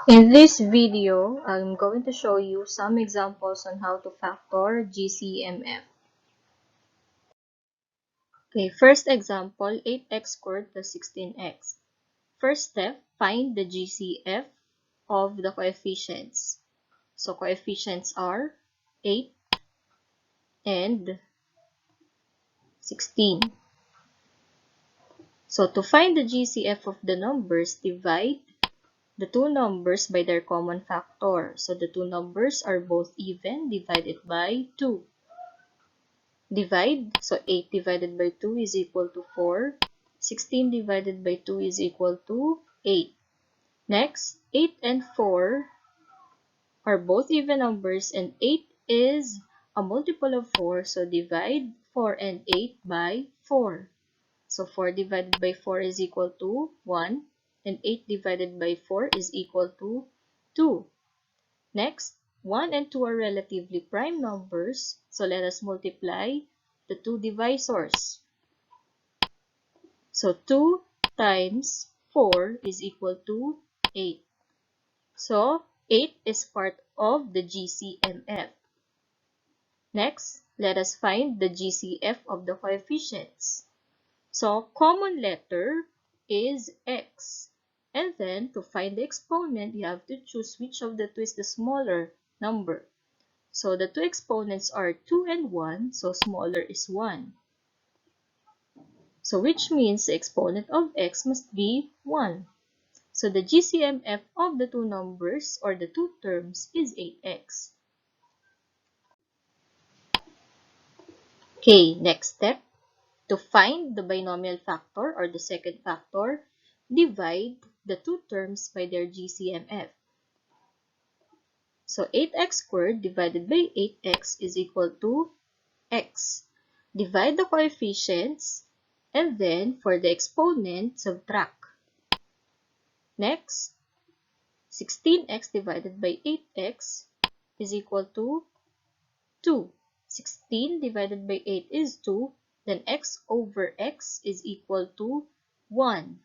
In this video, I'm going to show you some examples on how to factor GCMF. Okay, first example, 8x squared plus 16x. First step, find the GCF of the coefficients. So coefficients are 8 and 16. So to find the GCF of the numbers, divide the two numbers by their common factor. So the two numbers are both even, divide it by 2. Divide, so 8 divided by 2 is equal to 4. 16 divided by 2 is equal to 8. Next, 8 and 4 are both even numbers and 8 is a multiple of 4, so divide 4 and 8 by 4. So 4 divided by 4 is equal to 1 and 8 divided by 4 is equal to 2. Next, 1 and 2 are relatively prime numbers, so let us multiply the two divisors. So 2 times 4 is equal to 8. So 8 is part of the GCMF. Next, let us find the GCF of the coefficients. So common letter is x. And then to find the exponent, you have to choose which of the two is the smaller number. So the two exponents are 2 and 1, so smaller is 1. So which means the exponent of x must be 1. So the GCMF of the two numbers or the two terms is 8x. Okay, next step. To find the binomial factor or the second factor, divide the two terms by their GCMF. So 8x squared divided by 8x is equal to x. Divide the coefficients and then for the exponent, subtract. Next, 16x divided by 8x is equal to 2. 16 divided by 8 is 2. Then x over x is equal to 1.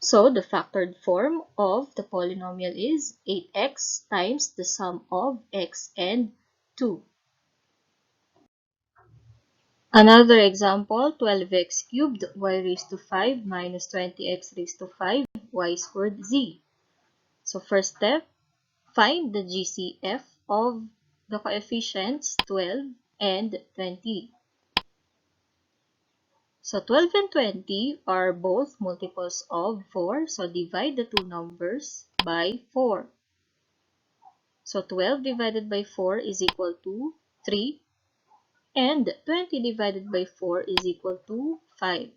So the factored form of the polynomial is 8x times the sum of x and 2. Another example, 12x cubed y raised to 5 minus 20x raised to 5 y squared z. So first step, find the GCF of the coefficients 12 and 20. So 12 and 20 are both multiples of 4, so divide the two numbers by 4. So 12 divided by 4 is equal to 3, and 20 divided by 4 is equal to 5.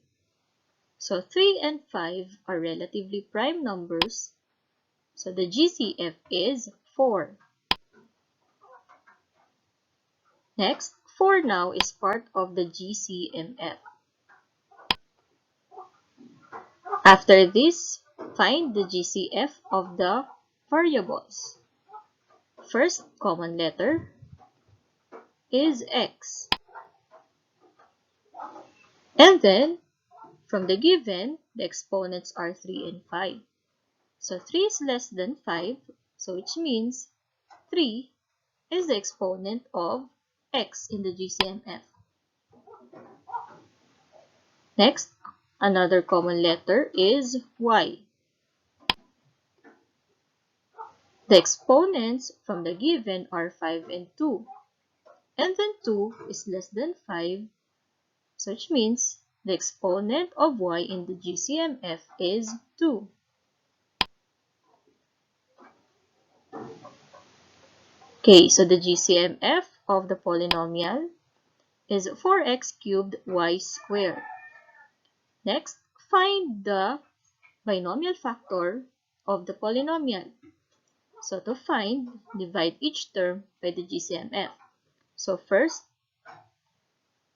So 3 and 5 are relatively prime numbers, so the GCF is 4. Next, 4 now is part of the GCMF. After this, find the GCF of the variables. First common letter is x. And then, from the given, the exponents are 3 and 5. So 3 is less than 5, so which means 3 is the exponent of x in the GCMF. Next, another common letter is y. The exponents from the given are 5 and 2. And then 2 is less than 5, so which means the exponent of y in the GCMF is 2. Okay, so the GCMF of the polynomial is 4x cubed y squared. Next, find the binomial factor of the polynomial. So to find, divide each term by the GCMF. So first,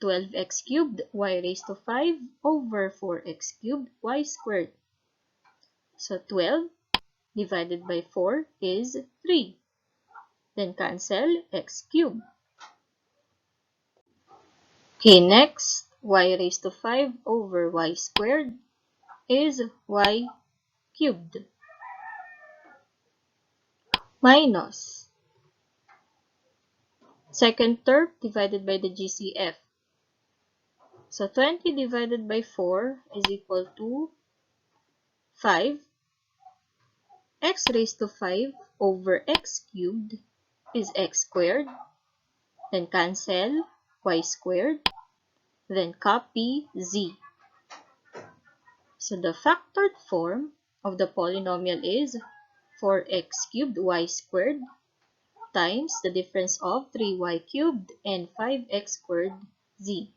12x cubed y raised to 5 over 4x cubed y squared. So 12 divided by 4 is 3. Then cancel x cubed. Okay, next, y raised to 5 over y squared is y cubed minus second term divided by the GCF. So 20 divided by 4 is equal to 5. X raised to 5 over x cubed is x squared. Then cancel y squared. Then copy z. So the factored form of the polynomial is 4x cubed y squared times the difference of 3y cubed and 5x squared z.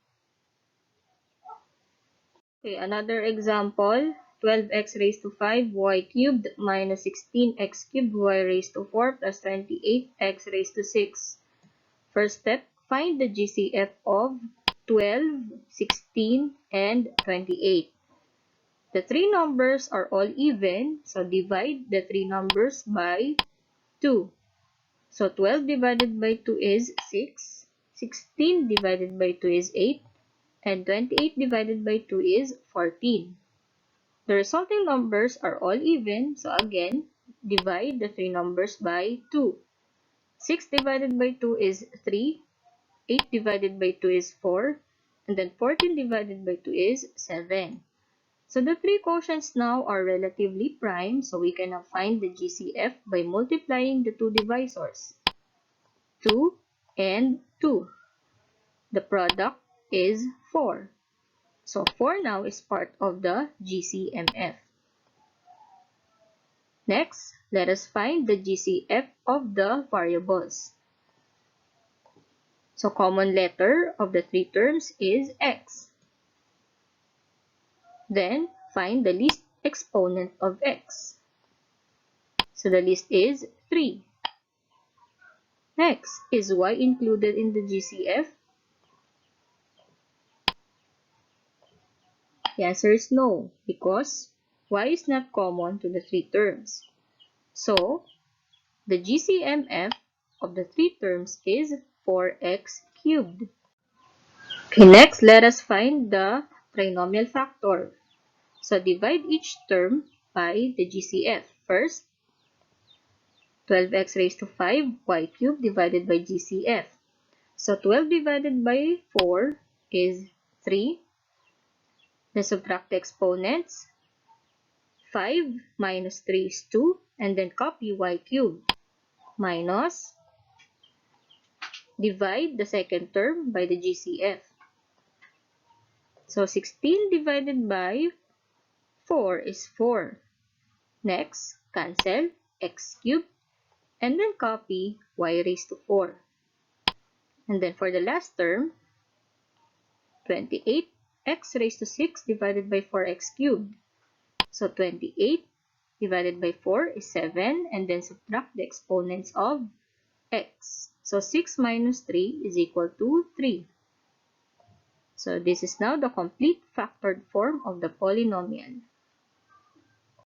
Okay, another example, 12x raised to 5y cubed minus 16x cubed y raised to 4 plus 28x raised to 6. First step, find the GCF of 12, 16, and 28. The three numbers are all even, so divide the three numbers by 2. So 12 divided by 2 is 6, 16 divided by 2 is 8, and 28 divided by 2 is 14. The resulting numbers are all even, so again, divide the three numbers by 2. 6 divided by 2 is 3, 8 divided by 2 is 4, and then 14 divided by 2 is 7. So the three quotients now are relatively prime, so we can now find the GCF by multiplying the two divisors, 2 and 2. The product is 4. So 4 now is part of the GCMF. Next, let us find the GCF of the variables. So common letter of the three terms is x. Then find the least exponent of x. So the least is 3. Next, is y included in the GCF? The answer is no, because y is not common to the three terms. So, the GCMF of the three terms is 4x cubed. Okay, next, let us find the trinomial factor. So, divide each term by the GCF. First, 12x raised to 5 y cubed divided by GCF. So, 12 divided by 4 is 3. Then subtract the exponents. 5 minus 3 is 2. And then copy y cubed. Minus, divide the second term by the GCF. So, 16 divided by 4 is 4. Next, cancel x cubed. And then copy y raised to 4. And then for the last term, 28 x raised to 6 divided by 4x cubed. So 28 divided by 4 is 7, and then subtract the exponents of x. So 6 minus 3 is equal to 3. So this is now the complete factored form of the polynomial.